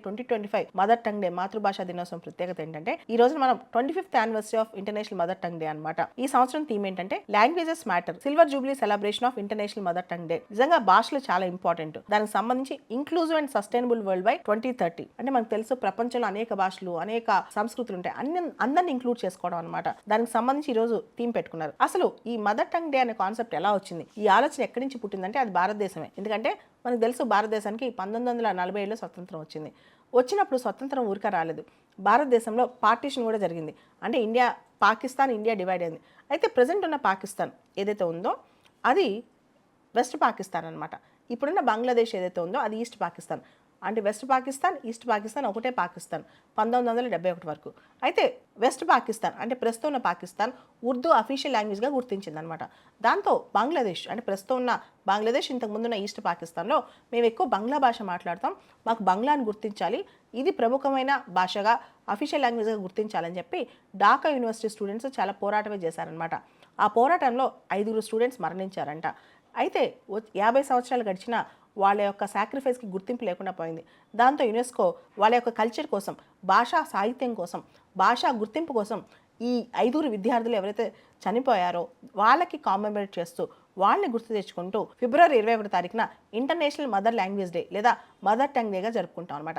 2025 mother tongue day మాతృభాషా దినోత్సవం ప్రత్యేకత ఏంటంటే ఈ రోజు మనం 25th anniversary of international mother tongue day అన్నమాట. ఈ సంవత్సరం థీమ్ ఏంటంటే languages matter, silver Jubilee celebration of international mother tongue day. నిజంగా భాషలు చాలా ఇంపార్టెంట్. దానికి సంబంధించి inclusive and sustainable world by 2030 అంటే మనకు తెలుసు ప్రపంచంలో అనేక భాషలు అనేక సంస్కృతులు ఉంటాయి, అందరిని ఇంక్లూడ్ చేసుకోవడం అనమాట. దానికి సంబంధించి ఈ రోజు థీమ్ పెట్టుకున్నారు. అసలు ఈ మదర్ టంగ్ డే అనే కాన్సెప్ట్ ఎలా వచ్చింది, ఈ ఆలోచన ఎక్కడి నుంచి పుట్టిందంటే అది భారతదేశమే. ఎందుకంటే మనకు తెలుసు భారతదేశానికి 1947లో స్వతంత్రం వచ్చింది. వచ్చినప్పుడు స్వతంత్రం ఊరిక రాలేదు, భారతదేశంలో పార్టీషన్ కూడా జరిగింది. అంటే ఇండియా డివైడ్ అయింది. అయితే ప్రజెంట్ ఉన్న పాకిస్తాన్ ఏదైతే ఉందో అది వెస్ట్ పాకిస్తాన్ అనమాట. ఇప్పుడున్న బంగ్లాదేశ్ ఏదైతే ఉందో అది ఈస్ట్ పాకిస్తాన్. అంటే వెస్ట్ పాకిస్తాన్ ఈస్ట్ పాకిస్తాన్ ఒకటే పాకిస్తాన్ 1971 వరకు. అయితే వెస్ట్ పాకిస్తాన్ అంటే ప్రస్తుతం ఉన్న పాకిస్తాన్ ఉర్దూ అఫీషియల్ లాంగ్వేజ్గా గుర్తించింది అనమాట. దాంతో బంగ్లాదేశ్ అంటే ప్రస్తుతం ఉన్న బంగ్లాదేశ్ ఇంతకుముందున్న ఈస్ట్ పాకిస్తాన్లో మేము ఎక్కువ బంగ్లా భాష మాట్లాడతాం, మాకు బంగ్లాని గుర్తించాలి, ఇది ప్రముఖమైన భాషగా అఫీషియల్ లాంగ్వేజ్గా గుర్తించాలని చెప్పి ఢాకా యూనివర్సిటీ స్టూడెంట్స్ చాలా పోరాటమే చేశారనమాట. ఆ పోరాటంలో 5 స్టూడెంట్స్ మరణించారంట. అయితే 50 సంవత్సరాలు గడిచిన వాళ్ళ యొక్క సాక్రిఫైస్కి గుర్తింపు లేకుండా పోయింది. దాంతో యునెస్కో వాళ్ళ యొక్క కల్చర్ కోసం, భాషా సాహిత్యం కోసం, భాషా గుర్తింపు కోసం ఈ 5 విద్యార్థులు ఎవరైతే చనిపోయారో వాళ్ళకి కామెమరేట్ చేస్తూ వాళ్ళని గుర్తు తెచ్చుకుంటూ ఫిబ్రవరి 21 తారీఖున ఇంటర్నేషనల్ మదర్ లాంగ్వేజ్ డే లేదా మదర్ టంగ్ డేగా జరుపుకుంటాం అనమాట.